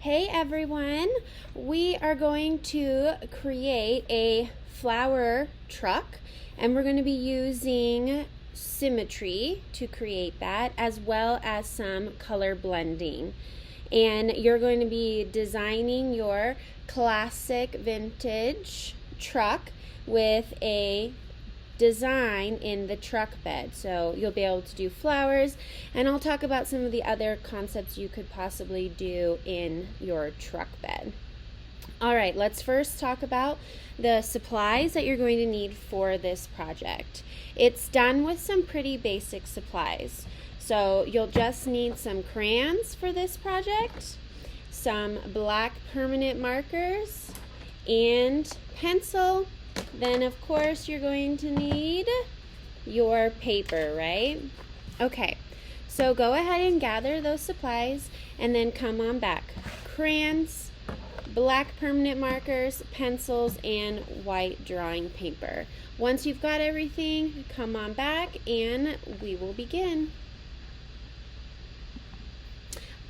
Hey everyone, we are going to create a flower truck and we're going to be using Symmetry to create that, as well as some color blending. And you're going to be designing your classic vintage truck with a design in the truck bed. So you'll be able to do flowers, and I'll talk about some of the other concepts you could possibly do in your truck bed. All right, let's first talk about the supplies that you're going to need for this project. It's done with some pretty basic supplies. So you'll just need some crayons for this project, some black permanent markers, and pencil. Then of course you're going to need your paper, right? Okay, so go ahead and gather those supplies and then come on back. Crayons, black permanent markers, pencils, and white drawing paper. Once you've got everything, come on back and we will begin.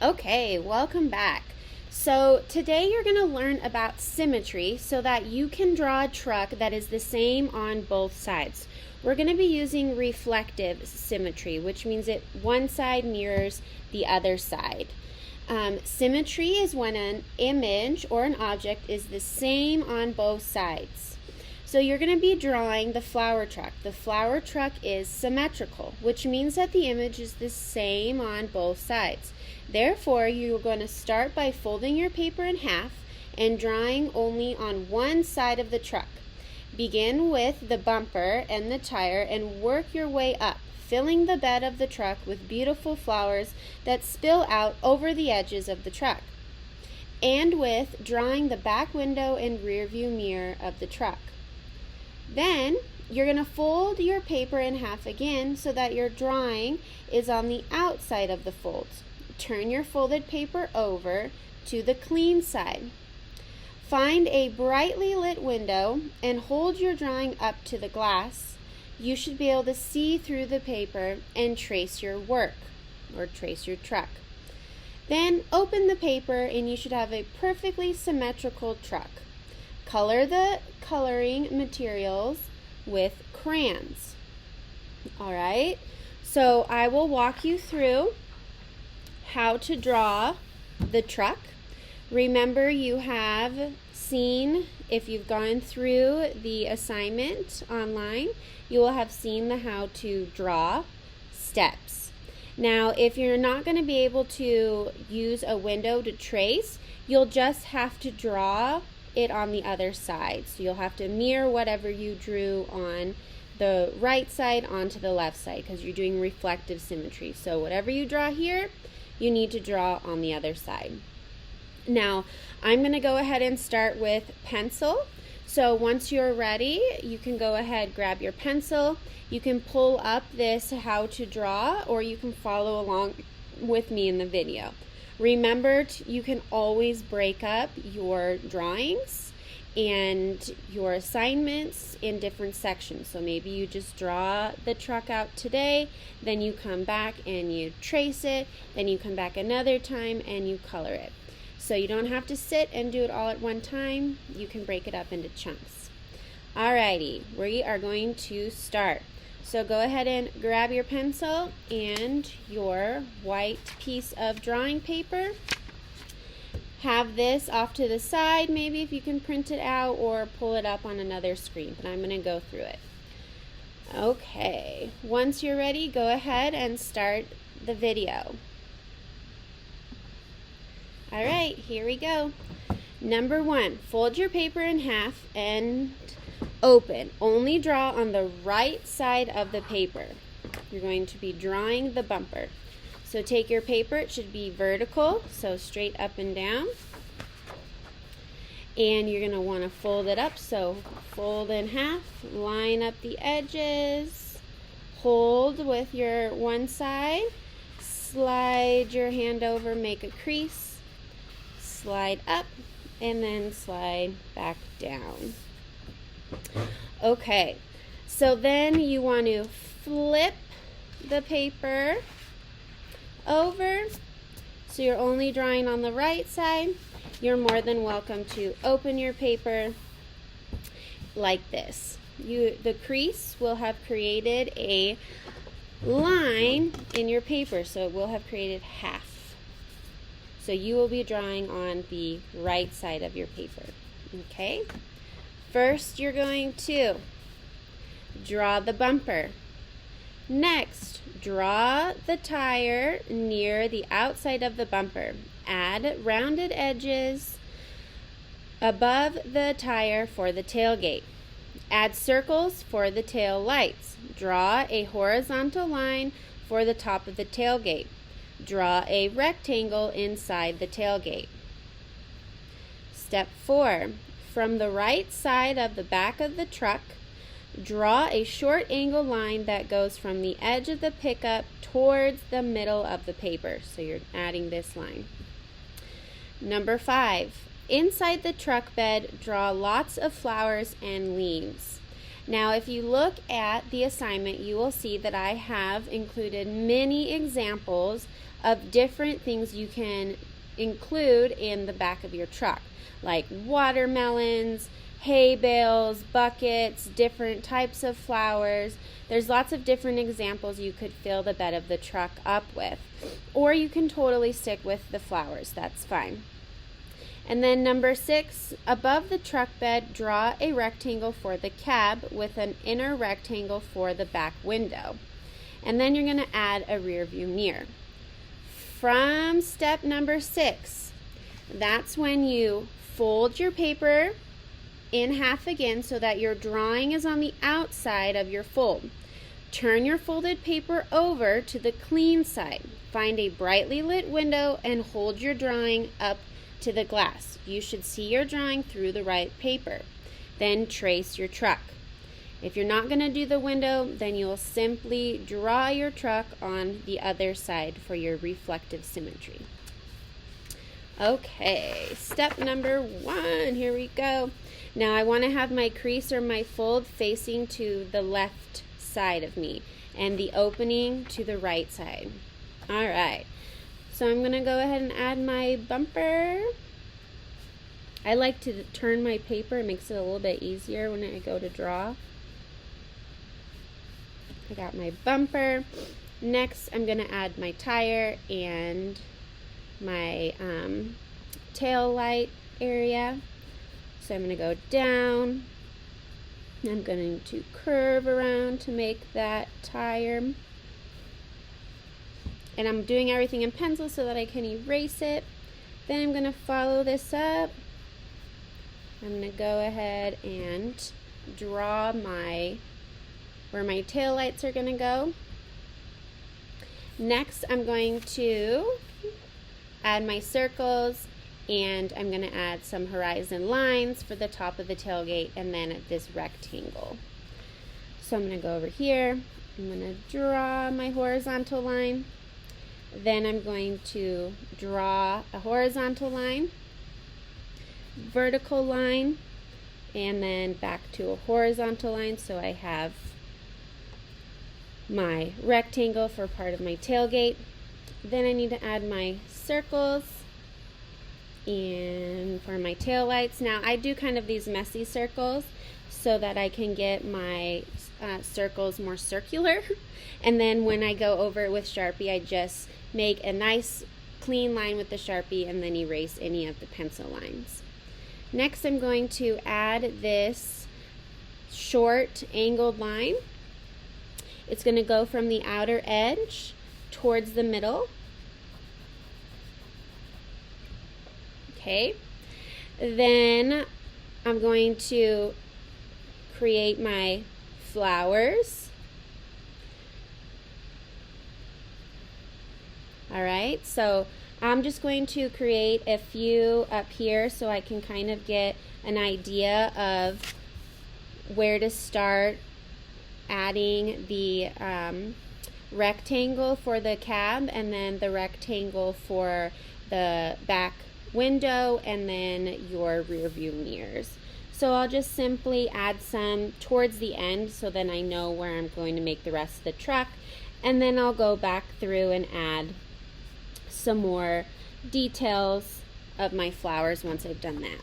Okay, welcome back. So today you're going to learn about symmetry so that you can draw a truck that is the same on both sides. We're going to be using reflective symmetry, which means that one side mirrors the other side. Symmetry is when an image or an object is the same on both sides. So you're going to be drawing the flower truck. The flower truck is symmetrical, which means that the image is the same on both sides. Therefore, you're going to start by folding your paper in half and drawing only on one side of the truck. Begin with the bumper and the tire and work your way up, filling the bed of the truck with beautiful flowers that spill out over the edges of the truck, and with drawing the back window and rear view mirror of the truck. Then you're going to fold your paper in half again so that your drawing is on the outside of the folds. Turn your folded paper over to the clean side. Find a brightly lit window and hold your drawing up to the glass. You should be able to see through the paper and trace your work, or trace your truck. Then open the paper and you should have a perfectly symmetrical truck. Color the coloring materials with crayons. All right, so I will walk you through how to draw the truck. Remember, you have seen, if you've gone through the assignment online, you will have seen the how to draw steps. Now, if you're not going to be able to use a window to trace, you'll just have to draw it on the other side. So you'll have to mirror whatever you drew on the right side onto the left side, because you're doing reflective symmetry. So whatever you draw here, you need to draw on the other side. Now, I'm going to go ahead and start with pencil. So once you're ready, you can go ahead, grab your pencil. You can pull up this how to draw, or you can follow along with me in the video. Remember, you can always break up your drawings and your assignments in different sections. So maybe you just draw the truck out today, then you come back and you trace it, then you come back another time and you color it. So you don't have to sit and do it all at one time. You can break it up into chunks. Alrighty, we are going to start. So go ahead and grab your pencil and your white piece of drawing paper. Have this off to the side, maybe if you can print it out or pull it up on another screen, but I'm going to go through it. Okay, once you're ready, go ahead and start the video. All right, here we go. Number 1, fold your paper in half and open. Only draw on the right side of the paper. You're going to be drawing the bumper. So take your paper, it should be vertical, so straight up and down. And you're going to want to fold it up, so fold in half, line up the edges, hold with your one side, slide your hand over, make a crease, slide up, and then slide back down. Okay, so then you want to flip the paper over So you're only drawing on the right side. You're more than welcome to open your paper like this. The crease will have created a line in your paper, so it will have created half. So you will be drawing on the right side of your paper. Okay? First, you're going to draw the bumper. Next, draw the tire near the outside of the bumper. Add rounded edges above the tire for the tailgate. Add circles for the tail lights. Draw a horizontal line for the top of the tailgate. Draw a rectangle inside the tailgate. Step 4. From the right side of the back of the truck, draw a short angle line that goes from the edge of the pickup towards the middle of the paper. So you're adding this line. Number 5. Inside the truck bed, draw lots of flowers and leaves. Now, if you look at the assignment, you will see that I have included many examples of different things you can include in the back of your truck, like watermelons, hay bales, buckets, different types of flowers. There's lots of different examples you could fill the bed of the truck up with. Or you can totally stick with the flowers, that's fine. And then number 6, above the truck bed, draw a rectangle for the cab with an inner rectangle for the back window. And then you're going to add a rear view mirror. From step number 6, that's when you fold your paper in half again so that your drawing is on the outside of your fold. Turn your folded paper over to the clean side. Find a brightly lit window and hold your drawing up to the glass. You should see your drawing through the right paper. Then trace your truck. If you're not going to do the window, then you'll simply draw your truck on the other side for your reflective symmetry. Okay, step number 1, here we go. Now I want to have my crease or my fold facing to the left side of me and the opening to the right side. Alright, so I'm going to go ahead and add my bumper. I like to turn my paper, it makes it a little bit easier when I go to draw. I got my bumper. Next, I'm going to add my tire and my tail light area. So I'm going to go down. I'm going to curve around to make that tire. And I'm doing everything in pencil so that I can erase it. Then I'm going to follow this up. I'm going to go ahead and draw where my tail lights are going to go. Next, I'm going to add my circles, and I'm going to add some horizon lines for the top of the tailgate and then this rectangle. So I'm going to go over here. I'm going to draw my horizontal line. Then I'm going to draw a horizontal line, vertical line, and then back to a horizontal line. So I have my rectangle for part of my tailgate. Then I need to add my circles and for my tail lights. Now I do kind of these messy circles so that I can get my circles more circular, and then when I go over it with Sharpie, I just make a nice clean line with the Sharpie and then erase any of the pencil lines. Next, I'm going to add this short angled line. It's going to go from the outer edge towards the middle. Okay. Then I'm going to create my flowers. Alright, so I'm just going to create a few up here so I can kind of get an idea of where to start adding the rectangle for the cab and then the rectangle for the back window and then your rear view mirrors. So I'll just simply add some towards the end so then I know where I'm going to make the rest of the truck, and then I'll go back through and add some more details of my flowers once I've done that.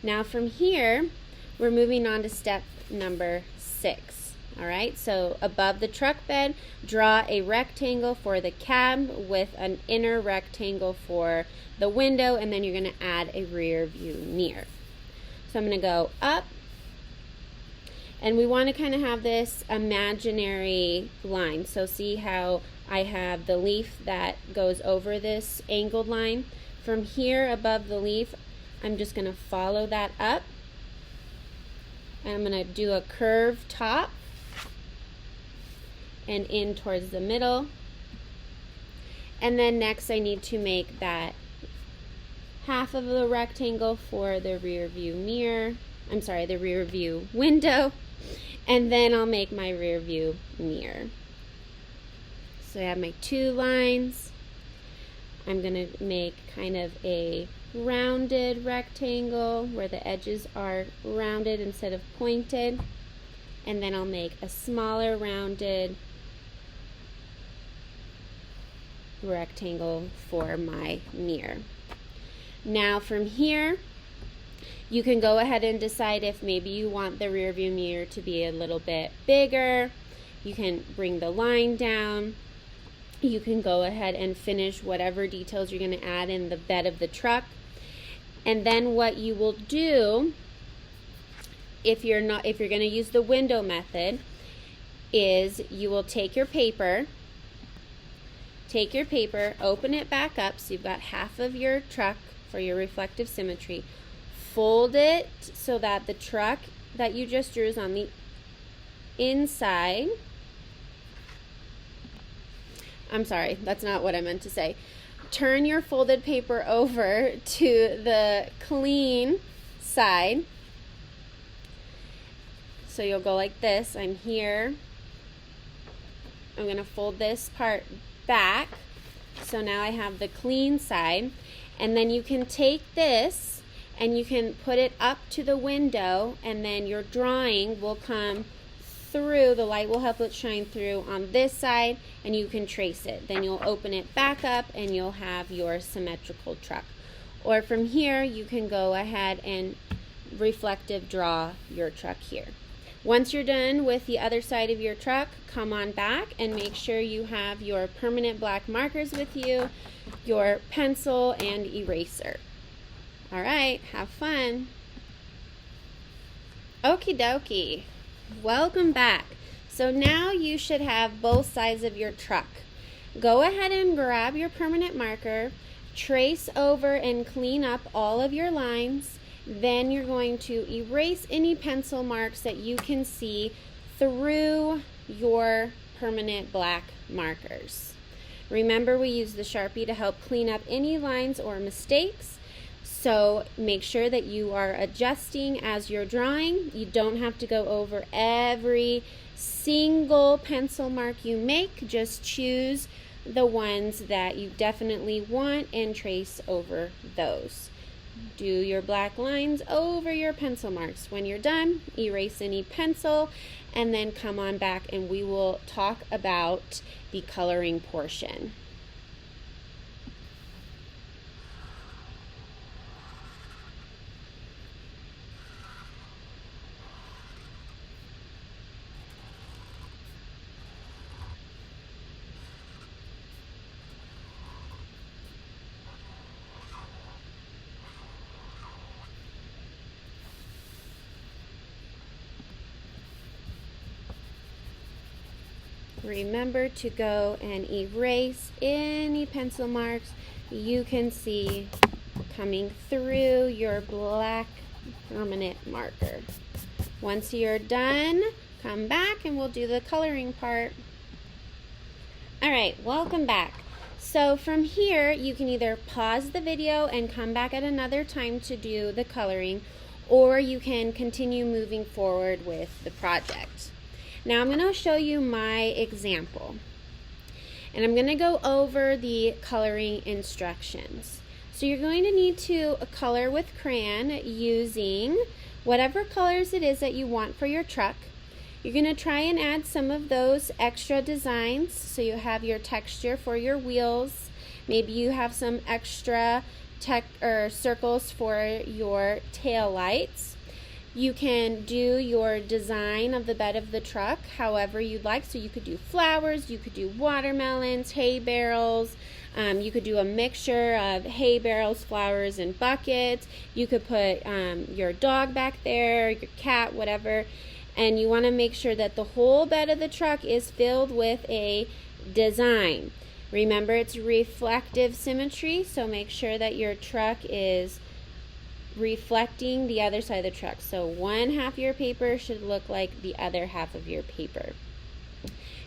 Now from here, we're moving on to step number 6. All right, so above the truck bed, draw a rectangle for the cab with an inner rectangle for the window, and then you're going to add a rear view mirror. So I'm going to go up, and we want to kind of have this imaginary line. So see how I have the leaf that goes over this angled line? From here above the leaf, I'm just going to follow that up, and I'm going to do a curved top and in towards the middle. And then next I need to make that half of the rectangle for the rear view mirror. I'm sorry, the rear view window. And then I'll make my rear view mirror. So I have my 2 lines. I'm going to make kind of a rounded rectangle where the edges are rounded instead of pointed. And then I'll make a smaller rounded rectangle for my mirror. Now from here, you can go ahead and decide if maybe you want the rear view mirror to be a little bit bigger. You can bring the line down. You can go ahead and finish whatever details you're going to add in the bed of the truck. And then what you will do, if you're going to use the window method, is you will take your paper, open it back up so you've got half of your truck for your reflective symmetry. Fold it so that the truck that you just drew is on the inside. I'm sorry, that's not what I meant to say. Turn your folded paper over to the clean side. So you'll go like this. I'm here. I'm going to fold this part back. So now I have the clean side. And then you can take this and you can put it up to the window, and then your drawing will come through. The light will help it shine through on this side, and you can trace it. Then you'll open it back up and you'll have your symmetrical truck. Or from here, you can go ahead and reflective draw your truck here. Once you're done with the other side of your truck, come on back and make sure you have your permanent black markers with you, your pencil and eraser. All right, have fun. Okie dokie. Welcome back. So now you should have both sides of your truck. Go ahead and grab your permanent marker, trace over and clean up all of your lines. Then you're going to erase any pencil marks that you can see through your permanent black markers. Remember, we use the Sharpie to help clean up any lines or mistakes. So make sure that you are adjusting as you're drawing. You don't have to go over every single pencil mark you make. Just choose the ones that you definitely want and trace over those. Do your black lines over your pencil marks. When you're done, erase any pencil and then come on back and we will talk about the coloring portion. Remember to go and erase any pencil marks you can see coming through your black permanent marker. Once you're done, come back and we'll do the coloring part. Alright, welcome back. So from here, you can either pause the video and come back at another time to do the coloring, or you can continue moving forward with the project. Now I'm going to show you my example, and I'm going to go over the coloring instructions. So you're going to need to color with crayon using whatever colors it is that you want for your truck. You're going to try and add some of those extra designs so you have your texture for your wheels, Maybe you have some extra circles for your tail lights. You can do your design of the bed of the truck however you'd like. So you could do flowers, you could do watermelons, hay barrels. You could do a mixture of hay barrels, flowers, and buckets. You could put your dog back there, your cat, whatever. And you want to make sure that the whole bed of the truck is filled with a design. Remember, it's reflective symmetry, so make sure that your truck is reflecting the other side of the truck. So one half of your paper should look like the other half of your paper.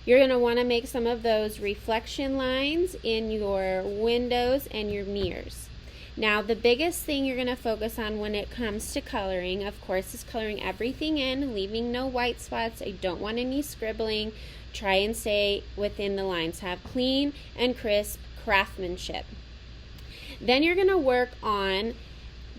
You're going to want to make some of those reflection lines in your windows and your mirrors. Now, the biggest thing you're going to focus on when it comes to coloring, of course, is coloring everything in, leaving no white spots. I don't want any scribbling. Try and stay within the lines. Have clean and crisp craftsmanship. Then you're going to work on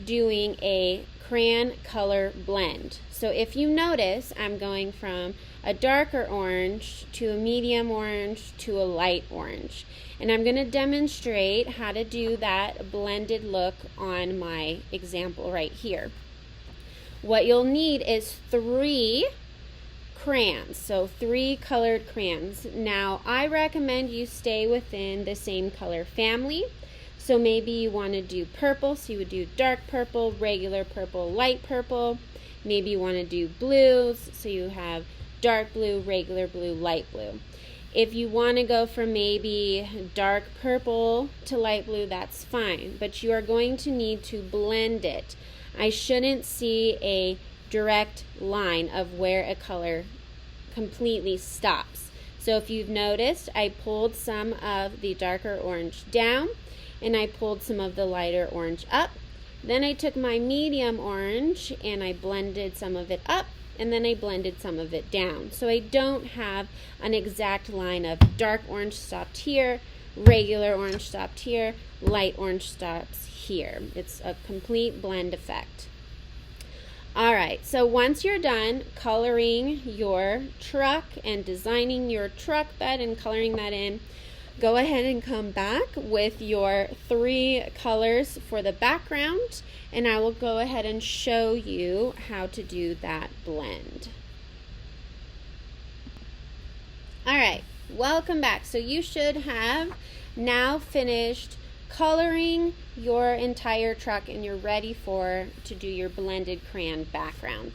doing a crayon color blend. So if you notice, I'm going from a darker orange to a medium orange to a light orange. And I'm going to demonstrate how to do that blended look on my example right here. What you'll need is 3 crayons, so 3 colored crayons. Now, I recommend you stay within the same color family. So maybe you want to do purple, so you would do dark purple, regular purple, light purple. Maybe you want to do blues, so you have dark blue, regular blue, light blue. If you want to go from maybe dark purple to light blue, that's fine, but you are going to need to blend it. I shouldn't see a direct line of where a color completely stops. So if you've noticed, I pulled some of the darker orange down and I pulled some of the lighter orange up. Then I took my medium orange and I blended some of it up, and then I blended some of it down. So I don't have an exact line of dark orange stopped here, regular orange stopped here, light orange stops here. It's a complete blend effect. Alright, so once you're done coloring your truck and designing your truck bed and coloring that in, go ahead and come back with your 3 colors for the background, and I will go ahead and show you how to do that blend. Alright, welcome back. So you should have now finished coloring your entire truck and you're ready to do your blended crayon background.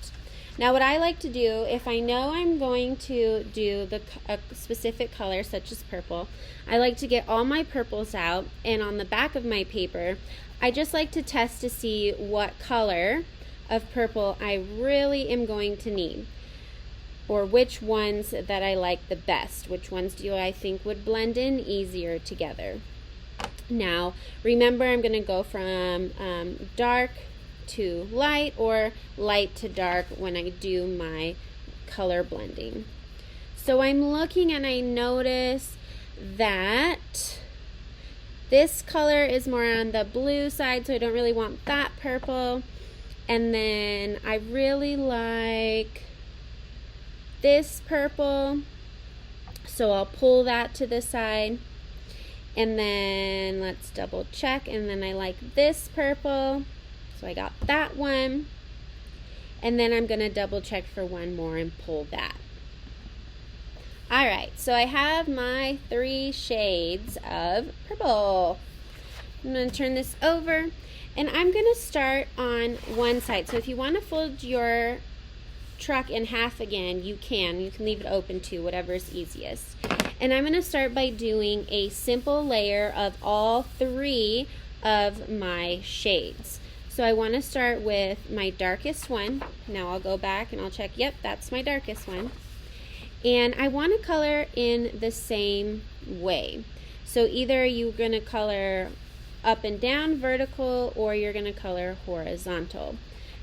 Now what I like to do, if I know I'm going to do a specific color such as purple, I like to get all my purples out, and on the back of my paper I just like to test to see what color of purple I really am going to need, or which ones that I like the best, which ones do I think would blend in easier together. Now remember, I'm going to go from dark to light or light to dark when I do my color blending. So I'm looking and I notice that this color is more on the blue side, so I don't really want that purple. And then I really like this purple, so I'll pull that to the side. And then let's double check, and then I like this purple, so I got that one. And then I'm going to double check for one more and pull that. Alright, so I have my 3 shades of purple. I'm going to turn this over, and I'm going to start on one side. So if you want to fold your truck in half again, you can. You can leave it open too, whatever is easiest. And I'm going to start by doing a simple layer of all 3 of my shades. So I want to start with my darkest one. Now I'll go back and I'll check, yep, that's my darkest one. And I want to color in the same way. So either you're going to color up and down vertical, or you're going to color horizontal.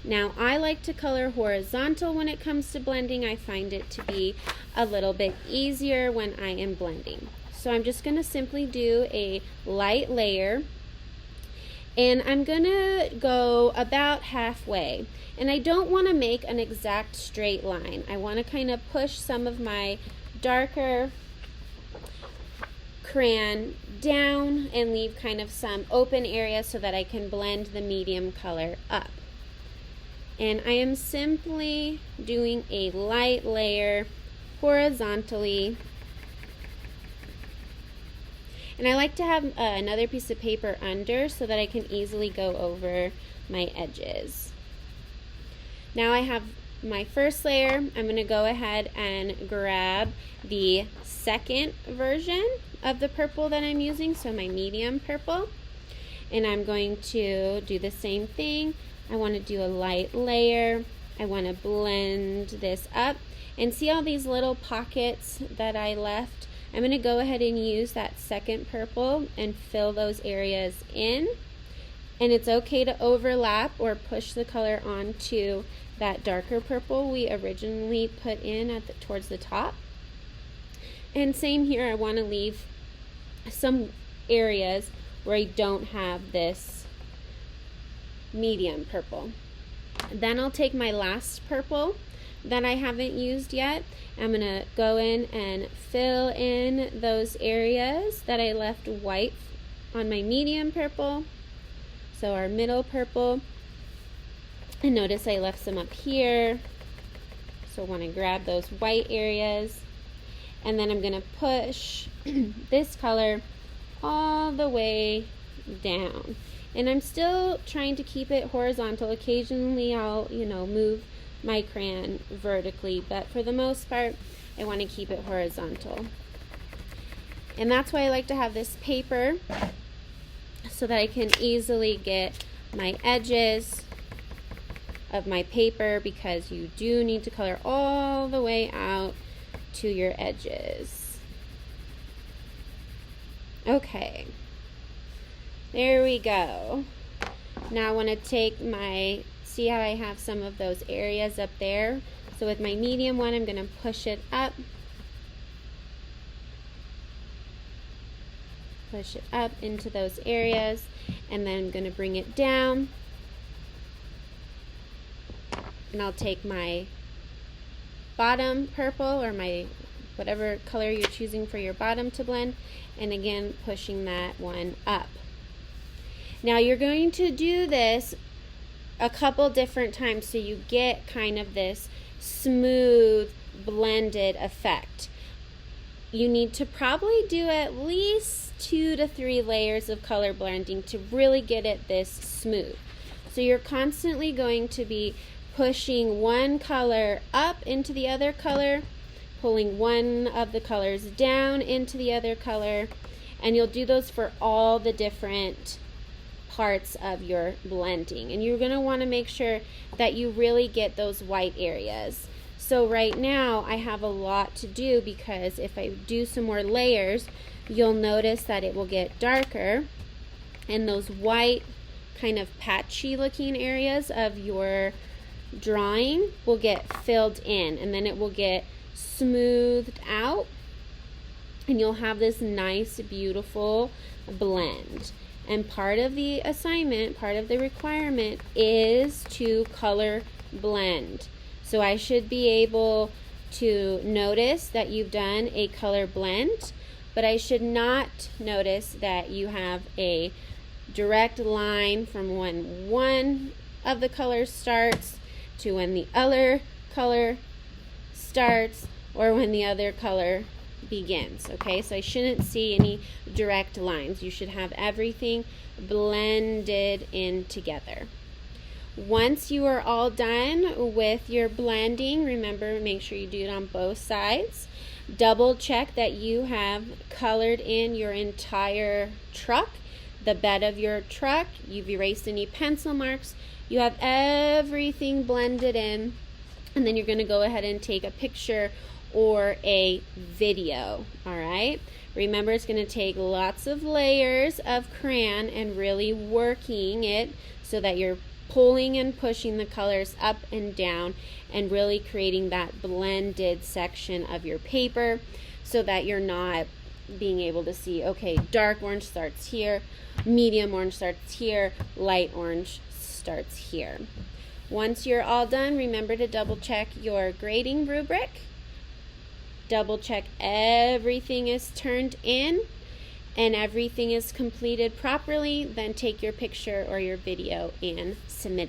Now I like to color horizontal when it comes to blending. I find it to be a little bit easier when I am blending. So I'm just going to simply do a light layer, and I'm going to go about halfway. And I don't want to make an exact straight line. I want to kind of push some of my darker crayon down and leave kind of some open area so that I can blend the medium color up. And I am simply doing a light layer horizontally. And I like to have another piece of paper under so that I can easily go over my edges. Now I have my first layer. I'm going to go ahead and grab the second version of the purple that I'm using, so my medium purple. And I'm going to do the same thing. I want to do a light layer. I want to blend this up. And see all these little pockets that I left? I'm going to go ahead and use that second purple and fill those areas in. And it's okay to overlap or push the color onto that darker purple we originally put in towards the top. And same here, I want to leave some areas where I don't have this medium purple. Then I'll take my last purple that I haven't used yet. I'm going to go in and fill in those areas that I left white on my medium purple. So our middle purple. And notice I left some up here. So I want to grab those white areas. And then I'm going to push this color all the way down. And I'm still trying to keep it horizontal. Occasionally I'll, move my crayon vertically, but for the most part, I want to keep it horizontal. And that's why I like to have this paper, so that I can easily get my edges of my paper, because you do need to color all the way out to your edges. Okay, there we go. Now I want to take see how I have some of those areas up there? So with my medium one, I'm going to push it up. Push it up into those areas, and then I'm going to bring it down. And I'll take my bottom purple, or my whatever color you're choosing for your bottom to blend, and again pushing that one up. Now you're going to do this a couple different times so you get kind of this smooth blended effect. You need to probably do at least 2 to 3 layers of color blending to really get it this smooth. So you're constantly going to be pushing one color up into the other color, pulling one of the colors down into the other color, and you'll do those for all the different parts of your blending. And you're going to want to make sure that you really get those white areas. So right now I have a lot to do, because if I do some more layers, you'll notice that it will get darker, and those white kind of patchy looking areas of your drawing will get filled in, and then it will get smoothed out, and you'll have this nice beautiful blend. And part of the assignment, part of the requirement, is to color blend. So I should be able to notice that you've done a color blend, but I should not notice that you have a direct line from when one of the colors starts to when the other color starts, or when the other color begins. Okay, so I shouldn't see any direct lines. You should have everything blended in together. Once you are all done with your blending, remember, make sure you do it on both sides. Double check that you have colored in your entire truck, the bed of your truck. You've erased any pencil marks. You have everything blended in, and then you're going to go ahead and take a picture or a video. All right, remember, it's going to take lots of layers of crayon and really working it so that you're pulling and pushing the colors up and down and really creating that blended section of your paper, so that you're not being able to see, okay, dark orange starts here, medium orange starts here, light orange starts here. Once you're all done, remember to double check your grading rubric. Double check everything is turned in, and everything is completed properly, then take your picture or your video and submit it.